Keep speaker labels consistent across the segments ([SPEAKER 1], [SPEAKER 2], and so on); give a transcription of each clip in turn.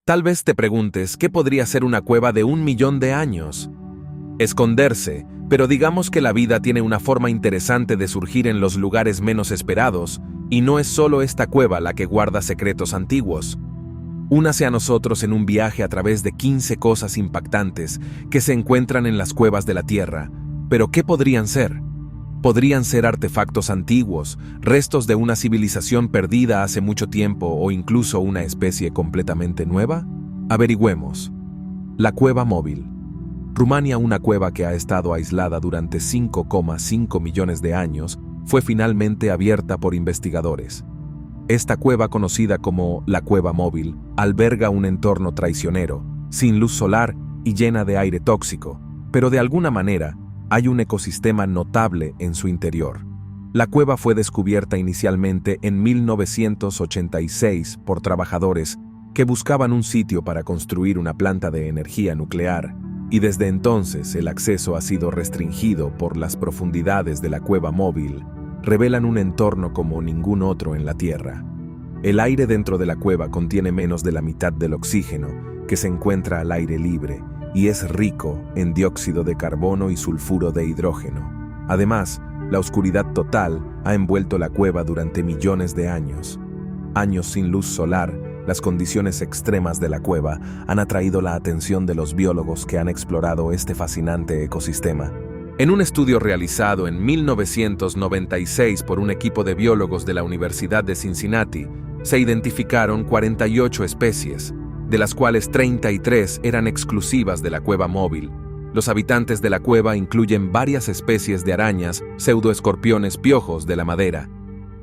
[SPEAKER 1] Tal vez te preguntes, ¿qué podría ser una cueva de 1 millón de años? Esconderse, pero digamos que la vida tiene una forma interesante de surgir en los lugares menos esperados, y no es solo esta cueva la que guarda secretos antiguos. Únase a nosotros en un viaje a través de 15 cosas impactantes que se encuentran en las cuevas de la Tierra. ¿Pero qué podrían ser? Podrían ser artefactos antiguos, restos de una civilización perdida hace mucho tiempo o incluso una especie completamente nueva. Averigüemos. La cueva móvil. Rumania, una cueva que ha estado aislada durante 5,5 millones de años, fue finalmente abierta por investigadores. Esta cueva, conocida como la cueva móvil, alberga un entorno traicionero, sin luz solar y llena de aire tóxico, pero de alguna manera hay un ecosistema notable en su interior. La cueva fue descubierta inicialmente en 1986 por trabajadores que buscaban un sitio para construir una planta de energía nuclear, y desde entonces el acceso ha sido restringido por las profundidades de la cueva móvil. Revelan un entorno como ningún otro en la Tierra. El aire dentro de la cueva contiene menos de la mitad del oxígeno que se encuentra al aire libre y es rico en dióxido de carbono y sulfuro de hidrógeno. Además, la oscuridad total ha envuelto la cueva durante millones de años. Años sin luz solar, las condiciones extremas de la cueva han atraído la atención de los biólogos que han explorado este fascinante ecosistema. En un estudio realizado en 1996 por un equipo de biólogos de la Universidad de Cincinnati, se identificaron 48 especies, de las cuales 33 eran exclusivas de la cueva móvil. Los habitantes de la cueva incluyen varias especies de arañas, pseudoescorpiones, piojos de la madera,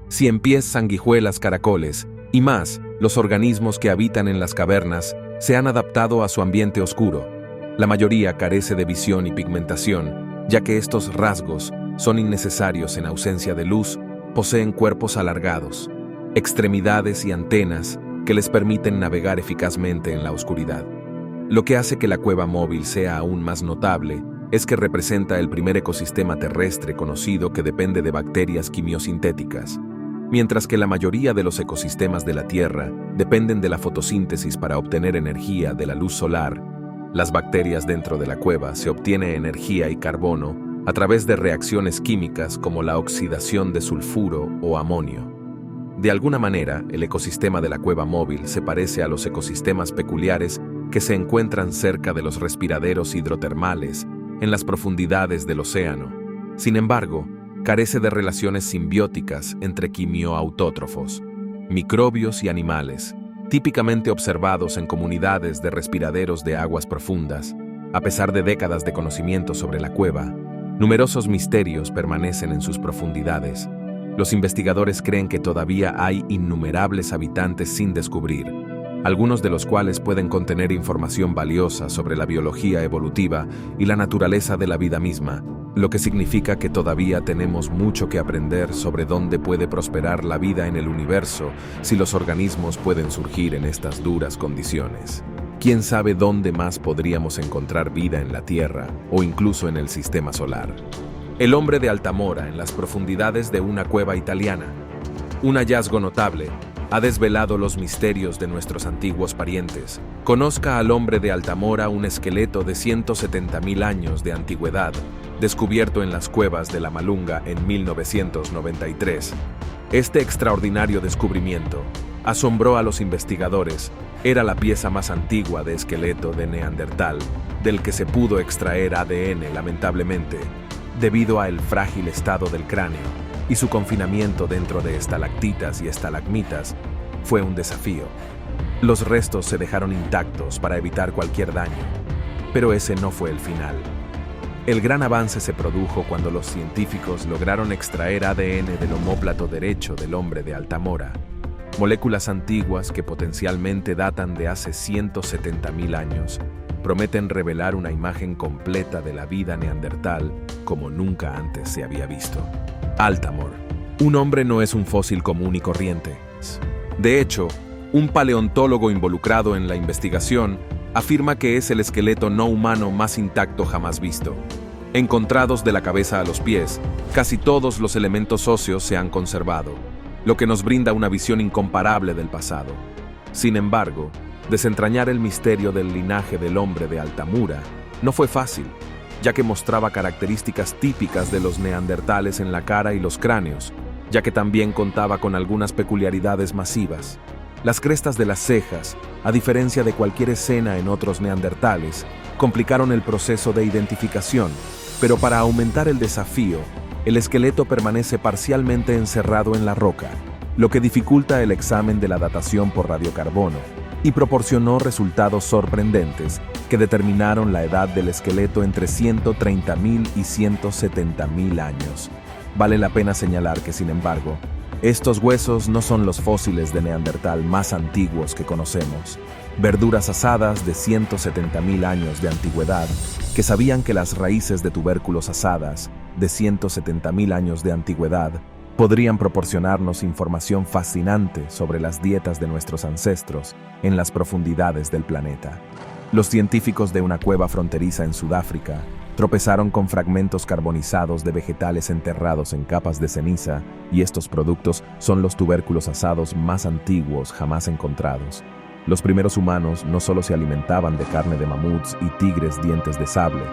[SPEAKER 1] ciempiés, sanguijuelas, caracoles y más. Los organismos que habitan en las cavernas se han adaptado a su ambiente oscuro. La mayoría carece de visión y pigmentación, ya que estos rasgos son innecesarios en ausencia de luz. Poseen cuerpos alargados, extremidades y antenas que les permiten navegar eficazmente en la oscuridad. Lo que hace que la cueva móvil sea aún más notable es que representa el primer ecosistema terrestre conocido que depende de bacterias quimiosintéticas. Mientras que la mayoría de los ecosistemas de la Tierra dependen de la fotosíntesis para obtener energía de la luz solar, las bacterias dentro de la cueva se obtiene energía y carbono a través de reacciones químicas como la oxidación de sulfuro o amonio. De alguna manera, el ecosistema de la cueva móvil se parece a los ecosistemas peculiares que se encuentran cerca de los respiraderos hidrotermales en las profundidades del océano. Sin embargo, carece de relaciones simbióticas entre quimioautótrofos, microbios y animales, típicamente observados en comunidades de respiraderos de aguas profundas. A pesar de décadas de conocimiento sobre la cueva, numerosos misterios permanecen en sus profundidades. Los investigadores creen que todavía hay innumerables habitantes sin descubrir, algunos de los cuales pueden contener información valiosa sobre la biología evolutiva y la naturaleza de la vida misma, lo que significa que todavía tenemos mucho que aprender sobre dónde puede prosperar la vida en el universo si los organismos pueden surgir en estas duras condiciones. ¿Quién sabe dónde más podríamos encontrar vida en la Tierra o incluso en el sistema solar? El hombre de Altamora en las profundidades de una cueva italiana. Un hallazgo notable ha desvelado los misterios de nuestros antiguos parientes. Conozca al hombre de Altamora, un esqueleto de 170.000 años de antigüedad, descubierto en las cuevas de la Malunga en 1993. Este extraordinario descubrimiento asombró a los investigadores. Era la pieza más antigua de esqueleto de Neandertal, del que se pudo extraer ADN, lamentablemente, debido al frágil estado del cráneo, y su confinamiento dentro de estalactitas y estalagmitas fue un desafío. Los restos se dejaron intactos para evitar cualquier daño, pero ese no fue el final. El gran avance se produjo cuando los científicos lograron extraer ADN del omóplato derecho del hombre de Altamora, moléculas antiguas que potencialmente datan de hace 170.000 años. Prometen revelar una imagen completa de la vida neandertal como nunca antes se había visto. Altamor. Un hombre no es un fósil común y corriente. De hecho, un paleontólogo involucrado en la investigación afirma que es el esqueleto no humano más intacto jamás visto. Encontrados de la cabeza a los pies, casi todos los elementos óseos se han conservado, lo que nos brinda una visión incomparable del pasado. Sin embargo, Desentrañar el misterio del linaje del hombre de Altamura no fue fácil, ya que mostraba características típicas de los neandertales en la cara y los cráneos, ya que también contaba con algunas peculiaridades masivas. Las crestas de las cejas, a diferencia de cualquier escena en otros neandertales, complicaron el proceso de identificación, pero para aumentar el desafío, el esqueleto permanece parcialmente encerrado en la roca, lo que dificulta el examen de la datación por radiocarbono y proporcionó resultados sorprendentes que determinaron la edad del esqueleto entre 130.000 y 170.000 años. Vale la pena señalar que, sin embargo, estos huesos no son los fósiles de Neandertal más antiguos que conocemos. Verduras asadas de 170.000 años de antigüedad, que sabían que las raíces de tubérculos asadas de 170.000 años de antigüedad podrían proporcionarnos información fascinante sobre las dietas de nuestros ancestros en las profundidades del planeta. Los científicos de una cueva fronteriza en Sudáfrica tropezaron con fragmentos carbonizados de vegetales enterrados en capas de ceniza, y estos productos son los tubérculos asados más antiguos jamás encontrados. Los primeros humanos no solo se alimentaban de carne de mamuts y tigres dientes de sable.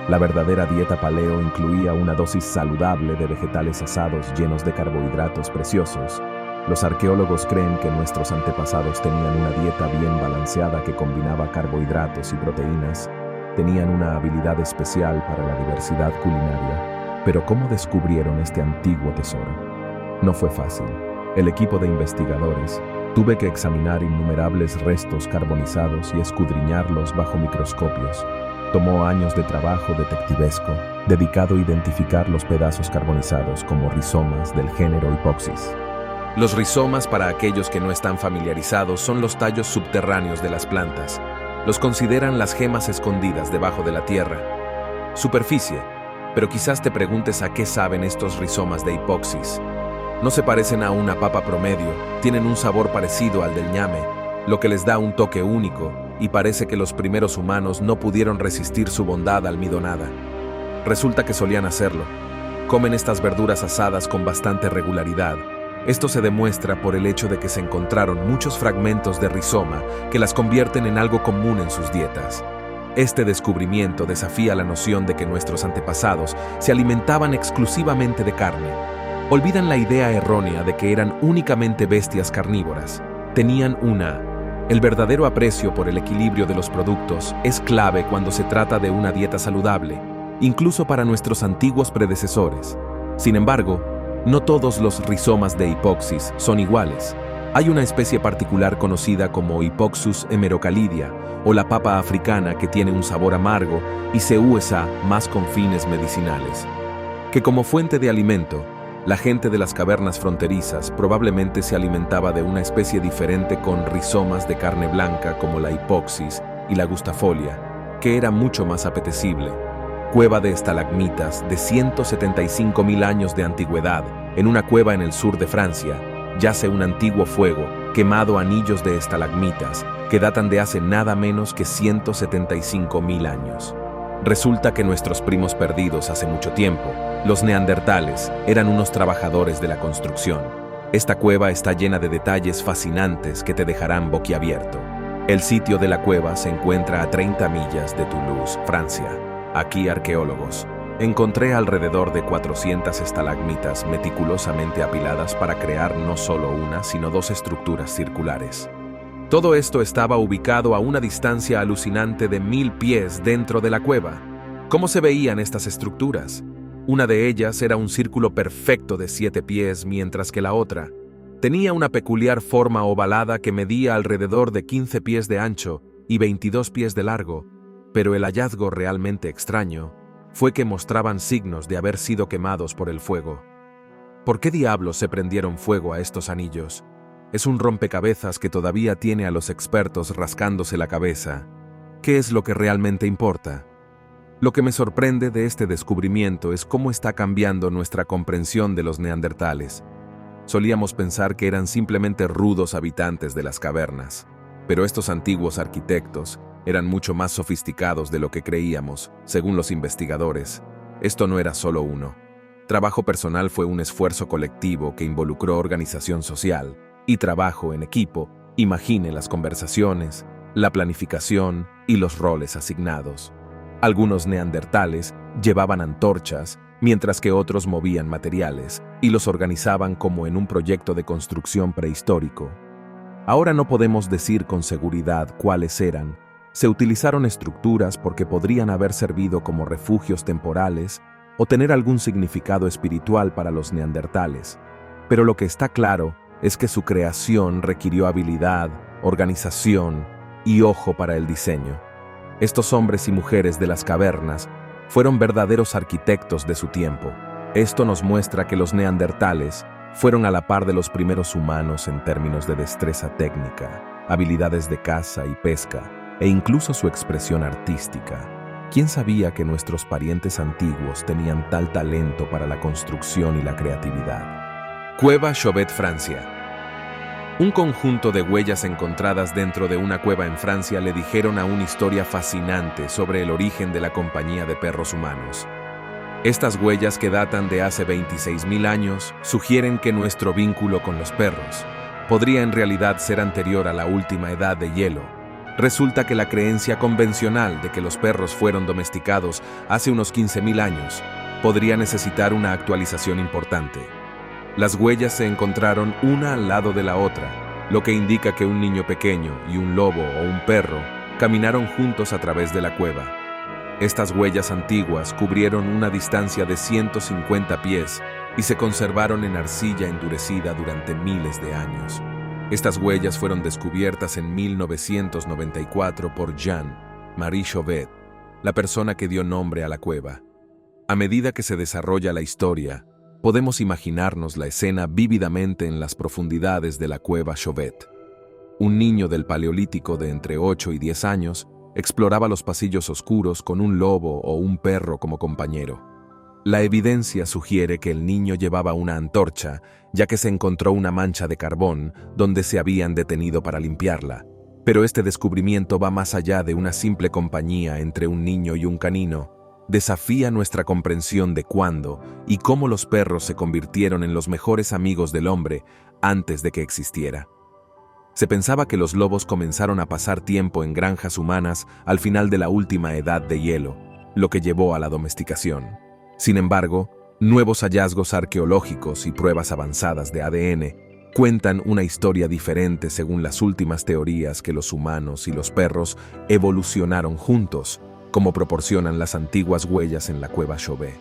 [SPEAKER 1] La verdadera dieta paleo incluía una dosis saludable de vegetales asados llenos de carbohidratos preciosos. Los arqueólogos creen que nuestros antepasados tenían una dieta bien balanceada que combinaba carbohidratos y proteínas. Tenían una habilidad especial para la diversidad culinaria. Pero ¿cómo descubrieron este antiguo tesoro? No fue fácil. El equipo de investigadores tuvo que examinar innumerables restos carbonizados y escudriñarlos bajo microscopios. Tomó años de trabajo detectivesco, dedicado a identificar los pedazos carbonizados como rizomas del género Hypoxis. Los rizomas, para aquellos que no están familiarizados, son los tallos subterráneos de las plantas. Los consideran las gemas escondidas debajo de la tierra. Superficie, pero quizás te preguntes a qué saben estos rizomas de Hypoxis. No se parecen a una papa promedio, tienen un sabor parecido al del ñame, lo que les da un toque único, y parece que los primeros humanos no pudieron resistir su bondad almidonada. Resulta que solían hacerlo. Comen estas verduras asadas con bastante regularidad. Esto se demuestra por el hecho de que se encontraron muchos fragmentos de rizoma que las convierten en algo común en sus dietas. Este descubrimiento desafía la noción de que nuestros antepasados se alimentaban exclusivamente de carne. Olvidan la idea errónea de que eran únicamente bestias carnívoras. Tenían El verdadero aprecio por el equilibrio de los productos es clave cuando se trata de una dieta saludable, incluso para nuestros antiguos predecesores. Sin embargo, no todos los rizomas de Hypoxis son iguales. Hay una especie particular conocida como Hypoxus hemerocalidea, o la papa africana, que tiene un sabor amargo y se usa más con fines medicinales. Que como fuente de alimento, la gente de las cavernas fronterizas probablemente se alimentaba de una especie diferente con rizomas de carne blanca como la Hypoxis y la Gustafolia, que era mucho más apetecible. Cueva de estalagmitas de 175.000 años de antigüedad. En una cueva en el sur de Francia yace un antiguo fuego, quemado anillos de estalagmitas que datan de hace nada menos que 175.000 años. Resulta que nuestros primos perdidos hace mucho tiempo, los neandertales, eran unos trabajadores de la construcción. Esta cueva está llena de detalles fascinantes que te dejarán boquiabierto. El sitio de la cueva se encuentra a 30 millas de Toulouse, Francia. Aquí, arqueólogos, encontré alrededor de 400 estalagmitas meticulosamente apiladas para crear no solo una, sino dos estructuras circulares. Todo esto estaba ubicado a una distancia alucinante de 1000 pies dentro de la cueva. ¿Cómo se veían estas estructuras? Una de ellas era un círculo perfecto de 7 pies, mientras que la otra tenía una peculiar forma ovalada que medía alrededor de 15 pies de ancho y 22 pies de largo, pero el hallazgo realmente extraño fue que mostraban signos de haber sido quemados por el fuego. ¿Por qué diablos se prendieron fuego a estos anillos? Es un rompecabezas que todavía tiene a los expertos rascándose la cabeza. ¿Qué es lo que realmente importa? Lo que me sorprende de este descubrimiento es cómo está cambiando nuestra comprensión de los neandertales. Solíamos pensar que eran simplemente rudos habitantes de las cavernas, pero estos antiguos arquitectos eran mucho más sofisticados de lo que creíamos, según los investigadores. Esto no era solo uno. Trabajo personal fue un esfuerzo colectivo que involucró organización social y trabajo en equipo. Imagine las conversaciones, la planificación y los roles asignados. Algunos neandertales llevaban antorchas, mientras que otros movían materiales y los organizaban como en un proyecto de construcción prehistórico. Ahora no podemos decir con seguridad cuáles eran. Se utilizaron estructuras porque podrían haber servido como refugios temporales o tener algún significado espiritual para los neandertales. Pero lo que está claro es que su creación requirió habilidad, organización y ojo para el diseño. Estos hombres y mujeres de las cavernas fueron verdaderos arquitectos de su tiempo. Esto nos muestra que los neandertales fueron a la par de los primeros humanos en términos de destreza técnica, habilidades de caza y pesca, e incluso su expresión artística. ¿Quién sabía que nuestros parientes antiguos tenían tal talento para la construcción y la creatividad? Cueva Chauvet, Francia. Un conjunto de huellas encontradas dentro de una cueva en Francia le dijeron a una historia fascinante sobre el origen de la compañía de perros humanos. Estas huellas, que datan de hace 26.000 años, sugieren que nuestro vínculo con los perros podría en realidad ser anterior a la última edad de hielo. Resulta que la creencia convencional de que los perros fueron domesticados hace unos 15.000 años podría necesitar una actualización importante. Las huellas se encontraron una al lado de la otra, lo que indica que un niño pequeño y un lobo o un perro caminaron juntos a través de la cueva. Estas huellas antiguas cubrieron una distancia de 150 pies y se conservaron en arcilla endurecida durante miles de años. Estas huellas fueron descubiertas en 1994 por Jean-Marie Chauvet, la persona que dio nombre a la cueva. A medida que se desarrolla la historia, podemos imaginarnos la escena vívidamente en las profundidades de la cueva Chauvet. Un niño del Paleolítico de entre 8 y 10 años exploraba los pasillos oscuros con un lobo o un perro como compañero. La evidencia sugiere que el niño llevaba una antorcha, ya que se encontró una mancha de carbón donde se habían detenido para limpiarla. Pero este descubrimiento va más allá de una simple compañía entre un niño y un canino. Desafía nuestra comprensión de cuándo y cómo los perros se convirtieron en los mejores amigos del hombre antes de que existiera. Se pensaba que los lobos comenzaron a pasar tiempo en granjas humanas al final de la última edad de hielo, lo que llevó a la domesticación. Sin embargo, nuevos hallazgos arqueológicos y pruebas avanzadas de ADN cuentan una historia diferente según las últimas teorías que los humanos y los perros evolucionaron juntos, como proporcionan las antiguas huellas en la cueva Chauvet.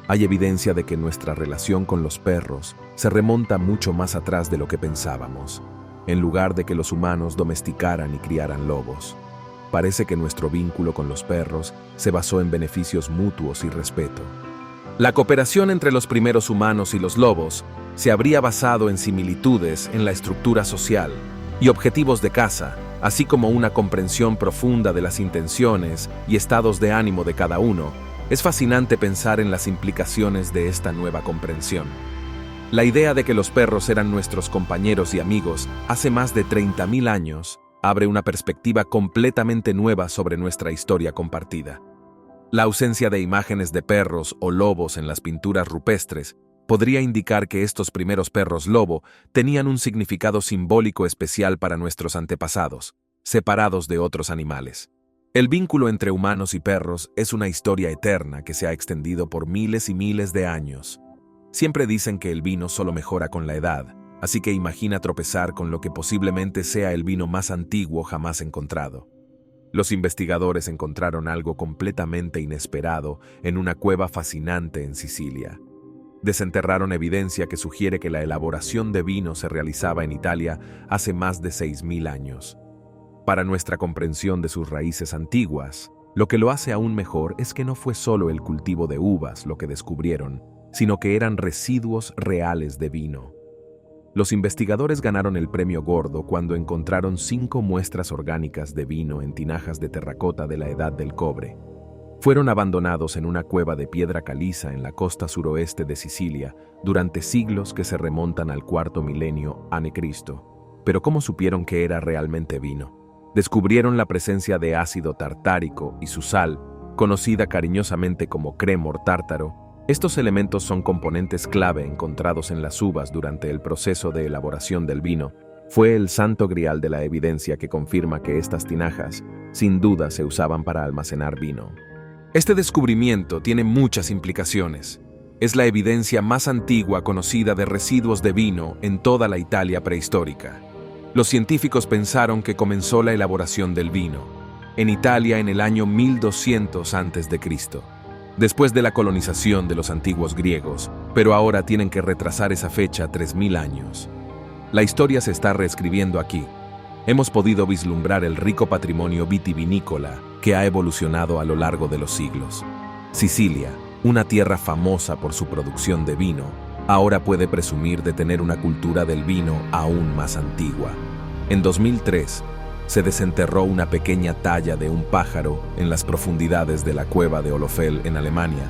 [SPEAKER 1] Hay evidencia de que nuestra relación con los perros se remonta mucho más atrás de lo que pensábamos, en lugar de que los humanos domesticaran y criaran lobos. Parece que nuestro vínculo con los perros se basó en beneficios mutuos y respeto. La cooperación entre los primeros humanos y los lobos se habría basado en similitudes en la estructura social y objetivos de caza, así como una comprensión profunda de las intenciones y estados de ánimo de cada uno. Es fascinante pensar en las implicaciones de esta nueva comprensión. La idea de que los perros eran nuestros compañeros y amigos hace más de 30.000 años abre una perspectiva completamente nueva sobre nuestra historia compartida. La ausencia de imágenes de perros o lobos en las pinturas rupestres podría indicar que estos primeros perros lobo tenían un significado simbólico especial para nuestros antepasados, separados de otros animales. El vínculo entre humanos y perros es una historia eterna que se ha extendido por miles y miles de años. Siempre dicen que el vino solo mejora con la edad, así que imagina tropezar con lo que posiblemente sea el vino más antiguo jamás encontrado. Los investigadores encontraron algo completamente inesperado en una cueva fascinante en Sicilia. Desenterraron evidencia que sugiere que la elaboración de vino se realizaba en Italia hace más de 6.000 años. Para nuestra comprensión de sus raíces antiguas, lo que lo hace aún mejor es que no fue solo el cultivo de uvas lo que descubrieron, sino que eran residuos reales de vino. Los investigadores ganaron el premio Gordo cuando encontraron 5 muestras orgánicas de vino en tinajas de terracota de la Edad del Cobre. Fueron abandonados en una cueva de piedra caliza en la costa suroeste de Sicilia durante siglos que se remontan al cuarto milenio a.C. Pero ¿cómo supieron que era realmente vino? Descubrieron la presencia de ácido tartárico y su sal, conocida cariñosamente como crémor tártaro. Estos elementos son componentes clave encontrados en las uvas durante el proceso de elaboración del vino, Fue el santo grial de la evidencia que confirma que estas tinajas, sin duda, se usaban para almacenar vino. Este descubrimiento tiene muchas implicaciones. Es la evidencia más antigua conocida de residuos de vino en toda la Italia prehistórica. Los científicos pensaron que comenzó la elaboración del vino en Italia en el año 1200 a.C., después de la colonización de los antiguos griegos, pero ahora tienen que retrasar esa fecha 3000 años. La historia se está reescribiendo aquí. Hemos podido vislumbrar el rico patrimonio vitivinícola que ha evolucionado a lo largo de los siglos. Sicilia, una tierra famosa por su producción de vino, ahora puede presumir de tener una cultura del vino aún más antigua. En 2003, se desenterró una pequeña talla de un pájaro en las profundidades de la cueva de Olofel en Alemania,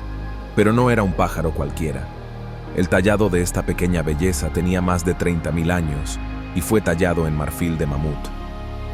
[SPEAKER 1] pero no era un pájaro cualquiera. El tallado de esta pequeña belleza tenía más de 30.000 años y fue tallado en marfil de mamut.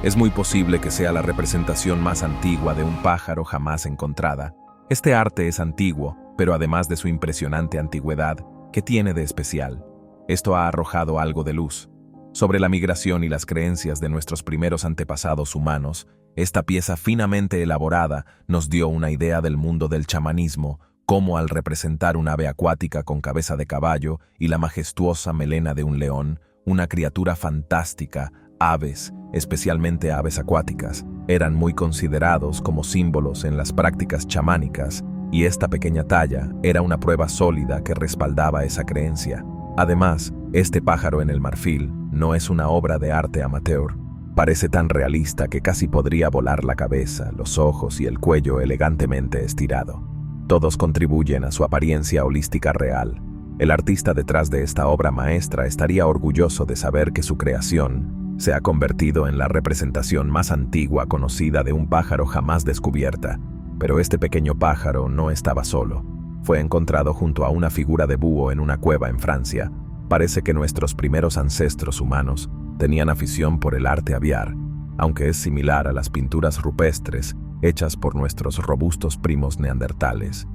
[SPEAKER 1] Es muy posible que sea la representación más antigua de un pájaro jamás encontrada. Este arte es antiguo, pero además de su impresionante antigüedad, ¿qué tiene de especial? Esto ha arrojado algo de luz sobre la migración y las creencias de nuestros primeros antepasados humanos. Esta pieza finamente elaborada nos dio una idea del mundo del chamanismo, cómo al representar un ave acuática con cabeza de caballo y la majestuosa melena de un león, una criatura fantástica, aves, especialmente aves acuáticas, eran muy considerados como símbolos en las prácticas chamánicas, y esta pequeña talla era una prueba sólida que respaldaba esa creencia. Además, este pájaro en el marfil no es una obra de arte amateur. Parece tan realista que casi podría volar la cabeza, los ojos y el cuello elegantemente estirado. Todos contribuyen a su apariencia holística real. El artista detrás de esta obra maestra estaría orgulloso de saber que su creación se ha convertido en la representación más antigua conocida de un pájaro jamás descubierta. Pero este pequeño pájaro no estaba solo. Fue encontrado junto a una figura de búho en una cueva en Francia. Parece que nuestros primeros ancestros humanos tenían afición por el arte aviar, aunque es similar a las pinturas rupestres hechas por nuestros robustos primos neandertales.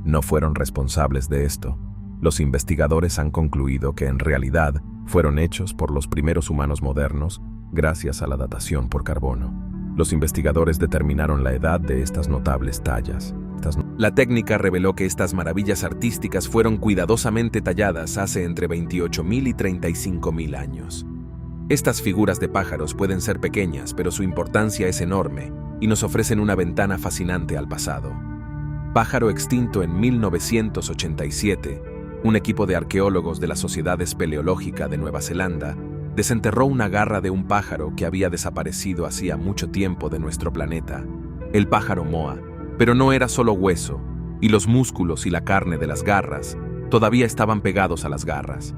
[SPEAKER 1] No fueron responsables de esto. Los investigadores han concluido que en realidad fueron hechos por los primeros humanos modernos gracias a la datación por carbono. Los investigadores determinaron la edad de estas notables tallas. La técnica reveló que estas maravillas artísticas fueron cuidadosamente talladas hace entre 28.000 y 35.000 años. Estas figuras de pájaros pueden ser pequeñas, pero su importancia es enorme y nos ofrecen una ventana fascinante al pasado. Pájaro extinto en 1987, un equipo de arqueólogos de la Sociedad Espeleológica de Nueva Zelanda desenterró una garra de un pájaro que había desaparecido hacía mucho tiempo de nuestro planeta, el pájaro moa, pero no era solo hueso, y los músculos y la carne de las garras todavía estaban pegados a las garras.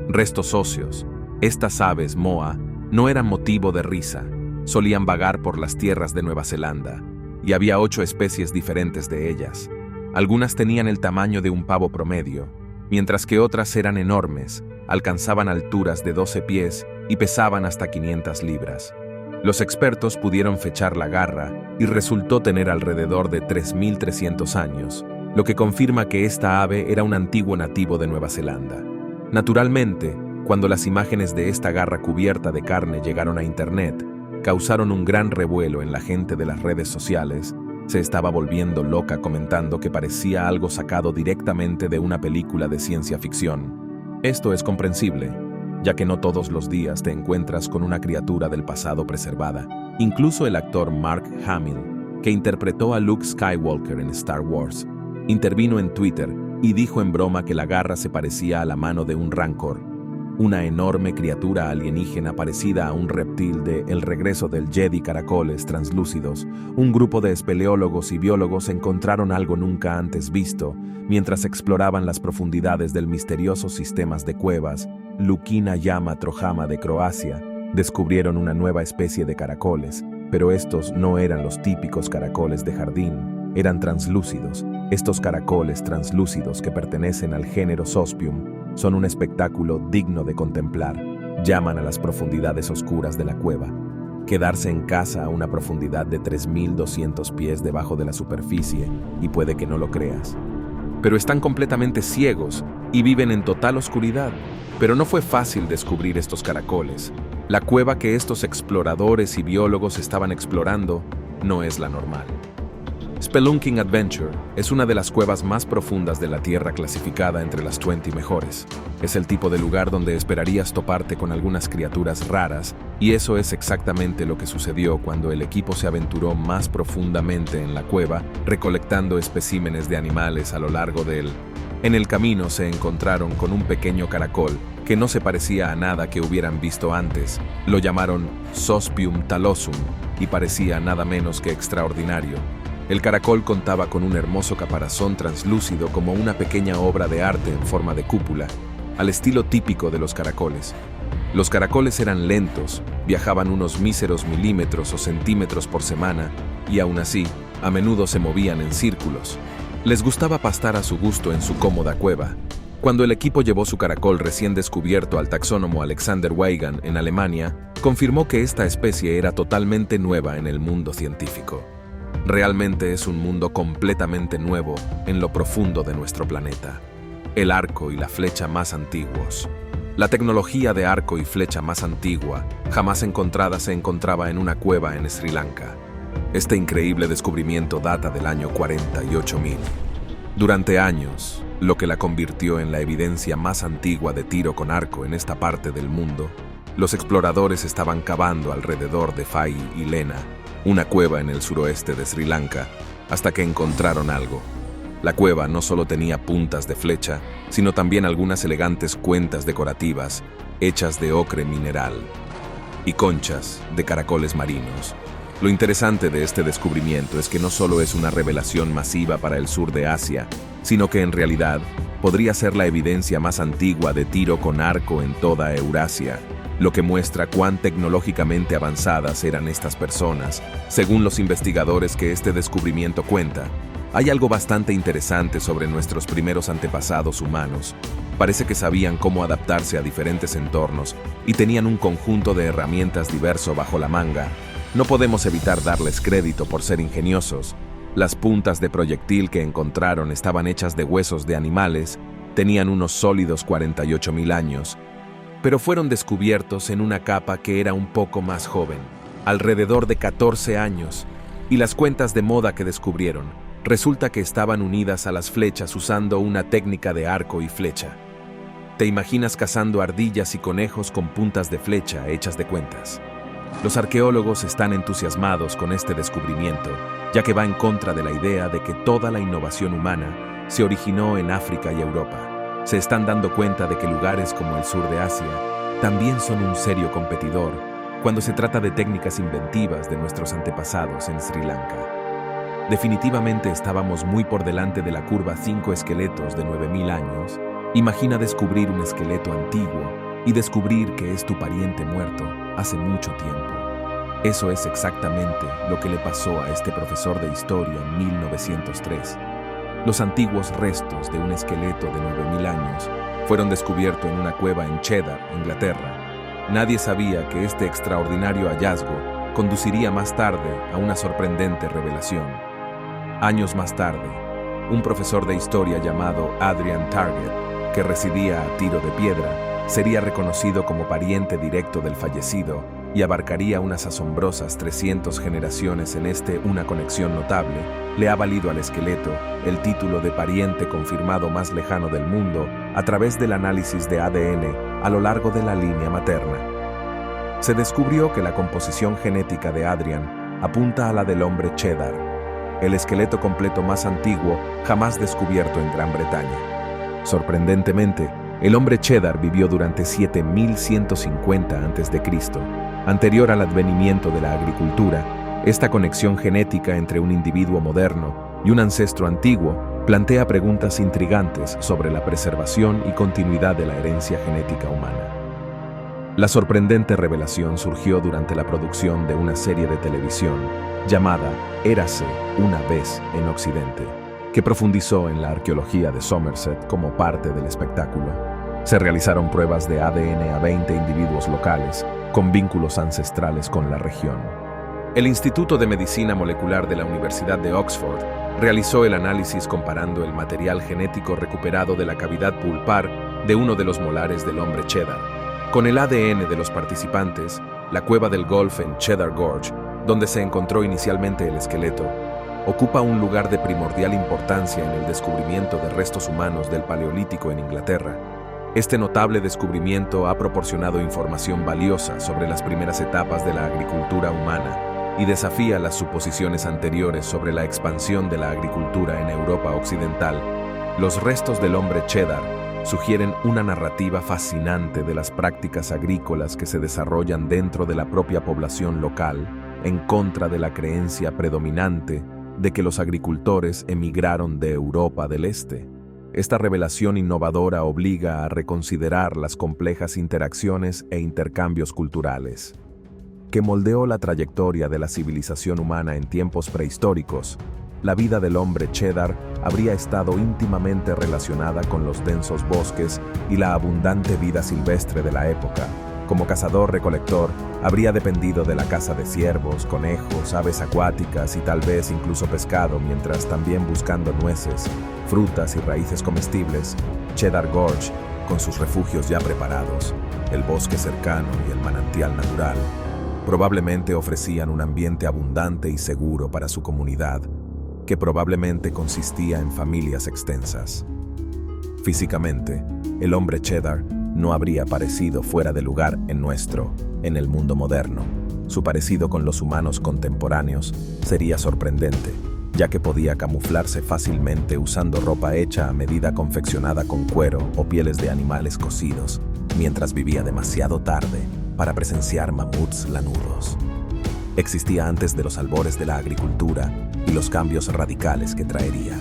[SPEAKER 1] Restos óseos. Estas aves moa no eran motivo de risa, solían vagar por las tierras de Nueva Zelanda, y había 8 especies diferentes de ellas. Algunas tenían el tamaño de un pavo promedio, mientras que otras eran enormes, alcanzaban alturas de 12 pies y pesaban hasta 500 libras. Los expertos pudieron fechar la garra y resultó tener alrededor de 3.300 años, lo que confirma que esta ave era un antiguo nativo de Nueva Zelanda. Naturalmente, cuando las imágenes de esta garra cubierta de carne llegaron a Internet, causaron un gran revuelo en la gente de las redes sociales. Se estaba volviendo loca comentando que parecía algo sacado directamente de una película de ciencia ficción. Esto es comprensible, ya que no todos los días te encuentras con una criatura del pasado preservada. Incluso el actor Mark Hamill, que interpretó a Luke Skywalker en Star Wars, intervino en Twitter y dijo en broma que la garra se parecía a la mano de un rancor, una enorme criatura alienígena parecida a un reptil de El regreso del Jedi caracoles translúcidos. Un grupo de espeleólogos y biólogos encontraron algo nunca antes visto mientras exploraban las profundidades del misterioso sistemas de cuevas Lukina Jama Trojama de Croacia. Descubrieron una nueva especie de caracoles, pero estos no eran los típicos caracoles de jardín, eran translúcidos. Estos caracoles translúcidos que pertenecen al género Zoospium son un espectáculo digno de contemplar. Llaman a las profundidades oscuras de la cueva. Quedarse en casa a una profundidad de 3.200 pies debajo de la superficie, y puede que no lo creas. Pero están completamente ciegos y viven en total oscuridad. Pero no fue fácil descubrir estos caracoles. La cueva que estos exploradores y biólogos estaban explorando no es la normal. Spelunking Adventure es una de las cuevas más profundas de la Tierra, clasificada entre las 20 mejores. Es el tipo de lugar donde esperarías toparte con algunas criaturas raras, y eso es exactamente lo que sucedió cuando el equipo se aventuró más profundamente en la cueva, recolectando especímenes de animales a lo largo de él. En el camino se encontraron con un pequeño caracol que no se parecía a nada que hubieran visto antes. Lo llamaron Zoospium thallosum y parecía nada menos que extraordinario. El caracol contaba con un hermoso caparazón translúcido como una pequeña obra de arte en forma de cúpula, al estilo típico de los caracoles. Los caracoles eran lentos, viajaban unos míseros milímetros o centímetros por semana, y aún así, a menudo se movían en círculos. Les gustaba pastar a su gusto en su cómoda cueva. Cuando el equipo llevó su caracol recién descubierto al taxónomo Alexander Weigand en Alemania, confirmó que esta especie era totalmente nueva en el mundo científico. Realmente es un mundo completamente nuevo en lo profundo de nuestro planeta. El arco y la flecha más antiguos. La tecnología de arco y flecha más antigua, jamás encontrada, se encontraba en una cueva en Sri Lanka. Este increíble descubrimiento data del año 48.000. Durante años, lo que la convirtió en la evidencia más antigua de tiro con arco en esta parte del mundo, los exploradores estaban cavando alrededor de Fai y Lena, una cueva en el suroeste de Sri Lanka, hasta que encontraron algo. La cueva no solo tenía puntas de flecha, sino también algunas elegantes cuentas decorativas hechas de ocre mineral y conchas de caracoles marinos. Lo interesante de este descubrimiento es que no solo es una revelación masiva para el sur de Asia, sino que en realidad podría ser la evidencia más antigua de tiro con arco en toda Eurasia, lo que muestra cuán tecnológicamente avanzadas eran estas personas. Según los investigadores que este descubrimiento cuenta, hay algo bastante interesante sobre nuestros primeros antepasados humanos. Parece que sabían cómo adaptarse a diferentes entornos y tenían un conjunto de herramientas diverso bajo la manga. No podemos evitar darles crédito por ser ingeniosos. Las puntas de proyectil que encontraron estaban hechas de huesos de animales, tenían unos sólidos 48.000 años, pero fueron descubiertos en una capa que era un poco más joven, alrededor de 14 años, y las cuentas de moda que descubrieron, resulta que estaban unidas a las flechas usando una técnica de arco y flecha. ¿Te imaginas cazando ardillas y conejos con puntas de flecha hechas de cuentas? Los arqueólogos están entusiasmados con este descubrimiento, ya que va en contra de la idea de que toda la innovación humana se originó en África y Europa. Se están dando cuenta de que lugares como el sur de Asia también son un serio competidor cuando se trata de técnicas inventivas de nuestros antepasados en Sri Lanka. Definitivamente estábamos muy por delante de la curva 5 esqueletos de 9.000 años. Imagina descubrir un esqueleto antiguo y descubrir que es tu pariente muerto hace mucho tiempo. Eso es exactamente lo que le pasó a este profesor de historia en 1903. Los antiguos restos de un esqueleto de 9.000 años fueron descubiertos en una cueva en Cheddar, Inglaterra. Nadie sabía que este extraordinario hallazgo conduciría más tarde a una sorprendente revelación. Años más tarde, un profesor de historia llamado Adrian Target, que residía a Tiro de Piedra, sería reconocido como pariente directo del fallecido y abarcaría unas asombrosas 300 generaciones. Una conexión notable le ha valido al esqueleto el título de pariente confirmado más lejano del mundo a través del análisis de ADN a lo largo de la línea materna. Se descubrió que la composición genética de Adrian apunta a la del hombre Cheddar, el esqueleto completo más antiguo jamás descubierto en Gran Bretaña. Sorprendentemente, el hombre Cheddar vivió durante 7150 a.C., anterior al advenimiento de la agricultura. Esta conexión genética entre un individuo moderno y un ancestro antiguo plantea preguntas intrigantes sobre la preservación y continuidad de la herencia genética humana. La sorprendente revelación surgió durante la producción de una serie de televisión llamada Érase una vez en Occidente, que profundizó en la arqueología de Somerset como parte del espectáculo. Se realizaron pruebas de ADN a 20 individuos locales con vínculos ancestrales con la región. El Instituto de Medicina Molecular de la Universidad de Oxford realizó el análisis comparando el material genético recuperado de la cavidad pulpar de uno de los molares del hombre Cheddar. Con el ADN de los participantes, la cueva del Golf en Cheddar Gorge, donde se encontró inicialmente el esqueleto, ocupa un lugar de primordial importancia en el descubrimiento de restos humanos del Paleolítico en Inglaterra. Este notable descubrimiento ha proporcionado información valiosa sobre las primeras etapas de la agricultura humana y desafía las suposiciones anteriores sobre la expansión de la agricultura en Europa occidental. Los restos del hombre Cheddar sugieren una narrativa fascinante de las prácticas agrícolas que se desarrollan dentro de la propia población local, en contra de la creencia predominante de que los agricultores emigraron de Europa del Este. Esta revelación innovadora obliga a reconsiderar las complejas interacciones e intercambios culturales que moldeó la trayectoria de la civilización humana en tiempos prehistóricos. La vida del hombre Cheddar habría estado íntimamente relacionada con los densos bosques y la abundante vida silvestre de la época. Como cazador-recolector, habría dependido de la caza de ciervos, conejos, aves acuáticas y tal vez incluso pescado, mientras también buscando nueces, frutas y raíces comestibles. Cheddar Gorge, con sus refugios ya preparados, el bosque cercano y el manantial natural, probablemente ofrecían un ambiente abundante y seguro para su comunidad, que probablemente consistía en familias extensas. Físicamente, el hombre Cheddar no habría parecido fuera de lugar en el mundo moderno. Su parecido con los humanos contemporáneos sería sorprendente, ya que podía camuflarse fácilmente usando ropa hecha a medida confeccionada con cuero o pieles de animales cocidos, mientras vivía demasiado tarde para presenciar mamuts lanudos. Existía antes de los albores de la agricultura y los cambios radicales que traería.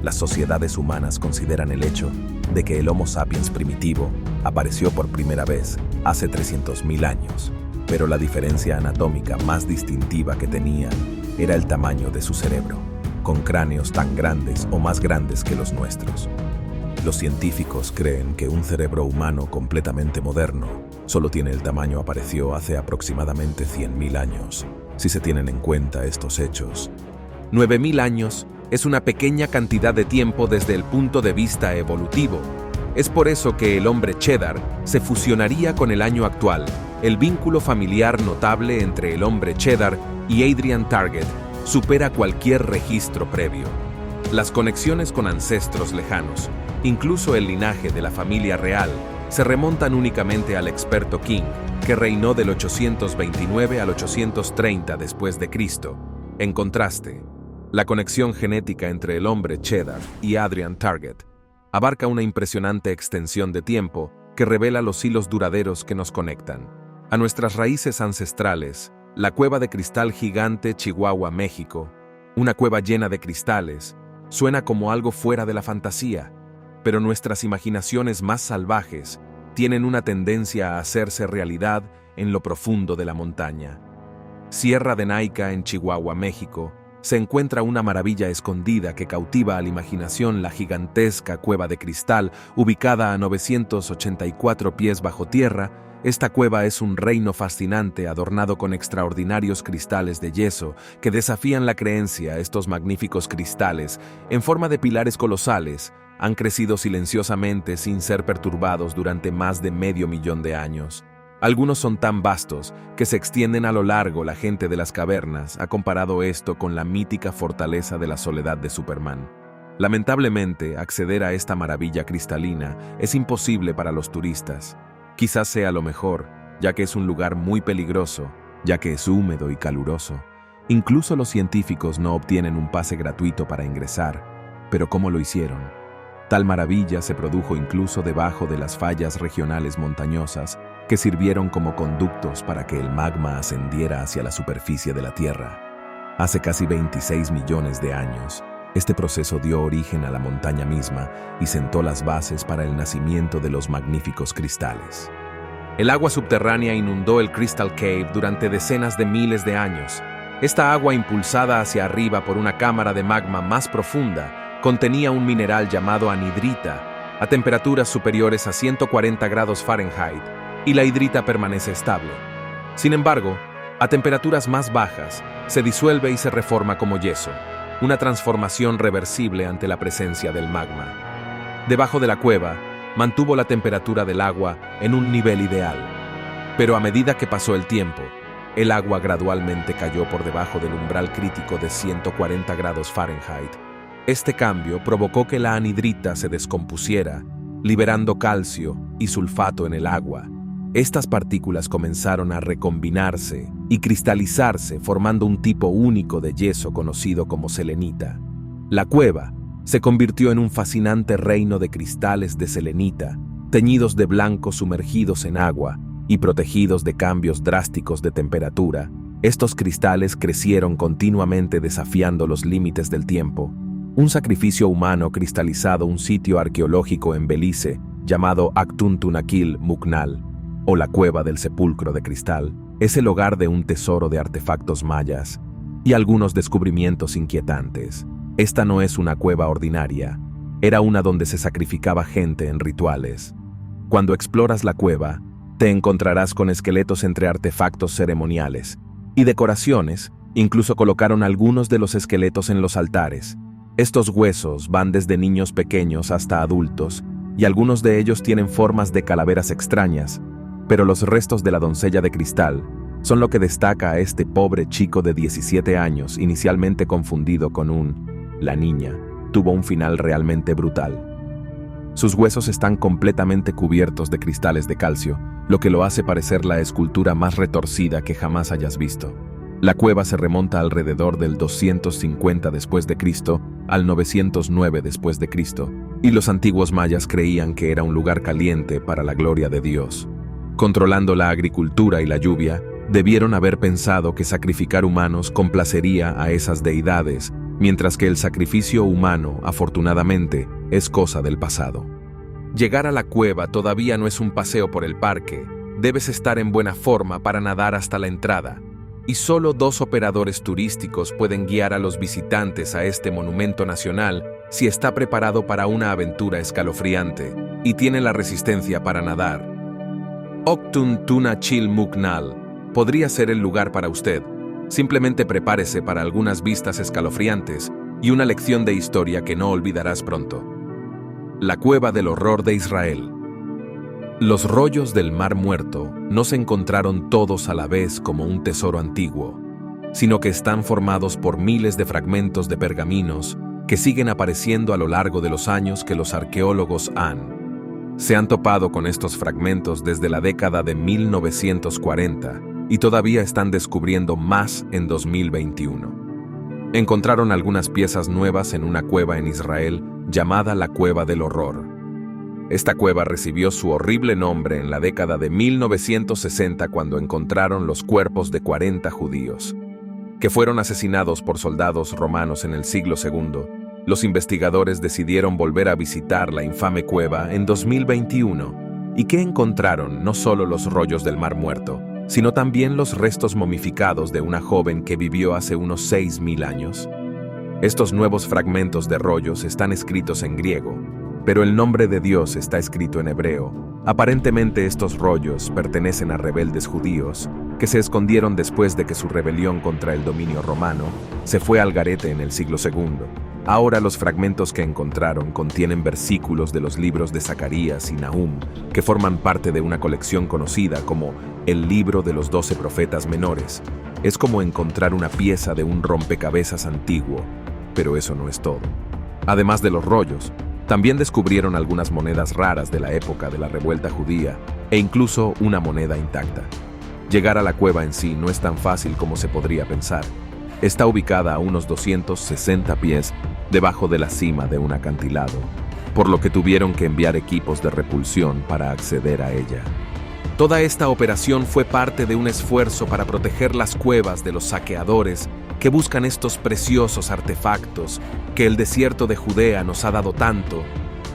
[SPEAKER 1] Las sociedades humanas consideran el hecho de que el Homo sapiens primitivo apareció por primera vez hace 300.000 años, pero la diferencia anatómica más distintiva que tenían era el tamaño de su cerebro, con cráneos tan grandes o más grandes que los nuestros. Los científicos creen que un cerebro humano completamente moderno solo tiene el tamaño apareció hace aproximadamente 100.000 años, si se tienen en cuenta estos hechos.
[SPEAKER 2] 9.000 años es una pequeña cantidad de tiempo desde el punto de vista evolutivo. Es por eso que el hombre Cheddar se fusionaría con el año actual. El vínculo familiar notable entre el hombre Cheddar y Adrian Target supera cualquier registro previo. Las conexiones con ancestros lejanos, incluso el linaje de la familia real, se remontan únicamente al experto King, que reinó del 829 al 830 después de Cristo. En contraste, la conexión genética entre el hombre Cheddar y Adrian Target abarca una impresionante extensión de tiempo que revela los hilos duraderos que nos conectan a nuestras raíces ancestrales. La cueva de cristal gigante Chihuahua, México, una cueva llena de cristales, suena como algo fuera de la fantasía, pero nuestras imaginaciones más salvajes tienen una tendencia a hacerse realidad en lo profundo de la montaña. Sierra de Naica, en Chihuahua, México, se encuentra una maravilla escondida que cautiva a la imaginación: la gigantesca cueva de cristal, ubicada a 984 pies bajo tierra. Esta cueva es un reino fascinante adornado con extraordinarios cristales de yeso que desafían la creencia. Estos magníficos cristales, en forma de pilares colosales, han crecido silenciosamente sin ser perturbados durante más de 500.000 de años. Algunos son tan vastos que se extienden a lo largo. La gente de las cavernas ha comparado esto con la mítica fortaleza de la soledad de Superman. Lamentablemente, acceder a esta maravilla cristalina es imposible para los turistas. Quizás sea lo mejor, ya que es un lugar muy peligroso, ya que es húmedo y caluroso. Incluso los científicos no obtienen un pase gratuito para ingresar. Pero ¿cómo lo hicieron? Tal maravilla se produjo incluso debajo de las fallas regionales montañosas que sirvieron como conductos para que el magma ascendiera hacia la superficie de la Tierra. Hace casi 26 millones de años, este proceso dio origen a la montaña misma y sentó las bases para el nacimiento de los magníficos cristales. El agua subterránea inundó el Crystal Cave durante decenas de miles de años. Esta agua, impulsada hacia arriba por una cámara de magma más profunda, contenía un mineral llamado anhidrita a temperaturas superiores a 140 grados Fahrenheit, y la hidrita permanece estable. Sin embargo, a temperaturas más bajas, se disuelve y se reforma como yeso, una transformación reversible ante la presencia del magma. Debajo de la cueva,
[SPEAKER 1] mantuvo la temperatura del agua en un nivel ideal. Pero a medida que pasó el tiempo, el agua gradualmente cayó por debajo del umbral crítico de 140 grados Fahrenheit. Este cambio provocó que la anhidrita se descompusiera, liberando calcio y sulfato en el agua. Estas partículas comenzaron a recombinarse y cristalizarse, formando un tipo único de yeso conocido como selenita. La cueva se convirtió en un fascinante reino de cristales de selenita, teñidos de blanco sumergidos en agua y protegidos de cambios drásticos de temperatura. Estos cristales crecieron continuamente desafiando los límites del tiempo. Un sacrificio humano cristalizado un sitio arqueológico en Belice llamado Aktuntunakil Muknal, o la Cueva del Sepulcro de Cristal, es el hogar de un tesoro de artefactos mayas y algunos descubrimientos inquietantes. Esta no es una cueva ordinaria, era una donde se sacrificaba gente en rituales. Cuando exploras la cueva, te encontrarás con esqueletos entre artefactos ceremoniales y decoraciones. Incluso colocaron algunos de los esqueletos en los altares. Estos huesos van desde niños pequeños hasta adultos, y algunos de ellos tienen formas de calaveras extrañas, pero los restos de la doncella de cristal son lo que destaca a este pobre chico de 17 años, inicialmente confundido con la niña. Tuvo un final realmente brutal. Sus huesos están completamente cubiertos de cristales de calcio, lo que lo hace parecer la escultura más retorcida que jamás hayas visto. La cueva se remonta alrededor del 250 después de Cristo al 909 después de Cristo, y los antiguos mayas creían que era un lugar caliente para la gloria de Dios. Controlando la agricultura y la lluvia, debieron haber pensado que sacrificar humanos complacería a esas deidades, mientras que el sacrificio humano, afortunadamente, es cosa del pasado. Llegar a la cueva todavía no es un paseo por el parque. Debes estar en buena forma para nadar hasta la entrada, y solo 2 operadores turísticos pueden guiar a los visitantes a este monumento nacional si está preparado para una aventura escalofriante y tiene la resistencia para nadar. Aktuntunakil Muknal podría ser el lugar para usted. Simplemente prepárese para algunas vistas escalofriantes y una lección de historia que no olvidarás pronto. La Cueva del Horror de Israel. Los rollos del Mar Muerto no se encontraron todos a la vez como un tesoro antiguo, sino que están formados por miles de fragmentos de pergaminos que siguen apareciendo a lo largo de los años que los arqueólogos se han topado con estos fragmentos desde la década de 1940 y todavía están descubriendo más en 2021. Encontraron algunas piezas nuevas en una cueva en Israel llamada la Cueva del Horror. Esta cueva recibió su horrible nombre en la década de 1960 cuando encontraron los cuerpos de 40 judíos, que fueron asesinados por soldados romanos en el siglo II. Los investigadores decidieron volver a visitar la infame cueva en 2021 y que encontraron no solo los rollos del Mar Muerto, sino también los restos momificados de una joven que vivió hace unos 6.000 años. Estos nuevos fragmentos de rollos están escritos en griego, pero el nombre de Dios está escrito en hebreo. Aparentemente estos rollos pertenecen a rebeldes judíos que se escondieron después de que su rebelión contra el dominio romano se fue al garete en el siglo II. Ahora los fragmentos que encontraron contienen versículos de los libros de Zacarías y Nahum, que forman parte de una colección conocida como el Libro de los 12 Profetas Menores. Es como encontrar una pieza de un rompecabezas antiguo, pero eso no es todo. Además de los rollos, también descubrieron algunas monedas raras de la época de la revuelta judía e incluso una moneda intacta. Llegar a la cueva en sí no es tan fácil como se podría pensar. Está ubicada a unos 260 pies debajo de la cima de un acantilado, por lo que tuvieron que enviar equipos de repulsión para acceder a ella. Toda esta operación fue parte de un esfuerzo para proteger las cuevas de los saqueadores que buscan estos preciosos artefactos que el desierto de Judea nos ha dado tanto.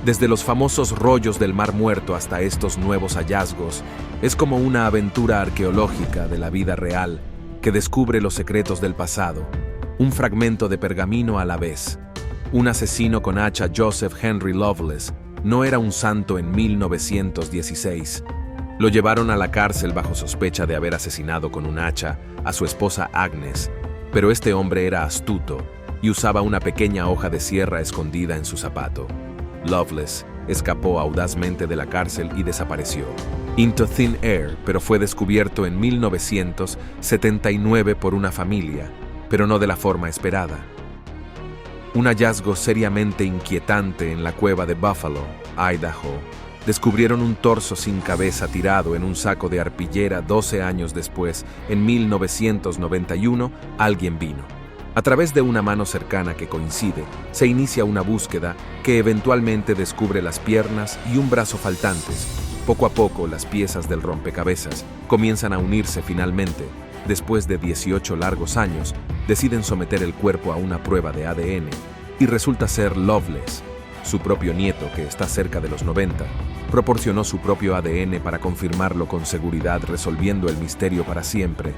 [SPEAKER 1] Desde los famosos rollos del Mar Muerto hasta estos nuevos hallazgos, es como una aventura arqueológica de la vida real que descubre los secretos del pasado, un fragmento de pergamino a la vez. Un asesino con hacha, Joseph Henry Loveless, no era un santo en 1916. Lo llevaron a la cárcel bajo sospecha de haber asesinado con un hacha a su esposa Agnes, pero este hombre era astuto y usaba una pequeña hoja de sierra escondida en su zapato. Loveless escapó audazmente de la cárcel y desapareció. Into Thin Air, pero fue descubierto en 1979 por una familia, pero no de la forma esperada. Un hallazgo seriamente inquietante en la cueva de Buffalo, Idaho. Descubrieron un torso sin cabeza tirado en un saco de arpillera 12 años después. En 1991, alguien vino. A través de una mano cercana que coincide, se inicia una búsqueda que eventualmente descubre las piernas y un brazo faltantes. Poco a poco, las piezas del rompecabezas comienzan a unirse finalmente. Después de 18 largos años, deciden someter el cuerpo a una prueba de ADN y resulta ser Loveless. Su propio nieto, que está cerca de los 90, proporcionó su propio ADN para confirmarlo con seguridad, resolviendo el misterio para siempre.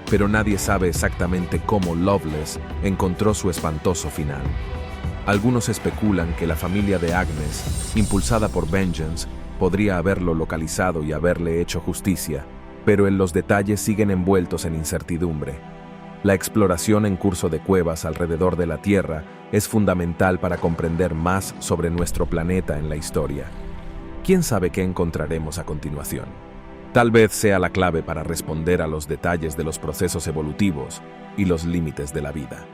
[SPEAKER 1] Pero nadie sabe exactamente cómo Loveless encontró su espantoso final. Algunos especulan que la familia de Agnes, impulsada por Vengeance, podría haberlo localizado y haberle hecho justicia, pero los detalles siguen envueltos en incertidumbre. La exploración en curso de cuevas alrededor de la Tierra es fundamental para comprender más sobre nuestro planeta en la historia. ¿Quién sabe qué encontraremos a continuación? Tal vez sea la clave para responder a los detalles de los procesos evolutivos y los límites de la vida.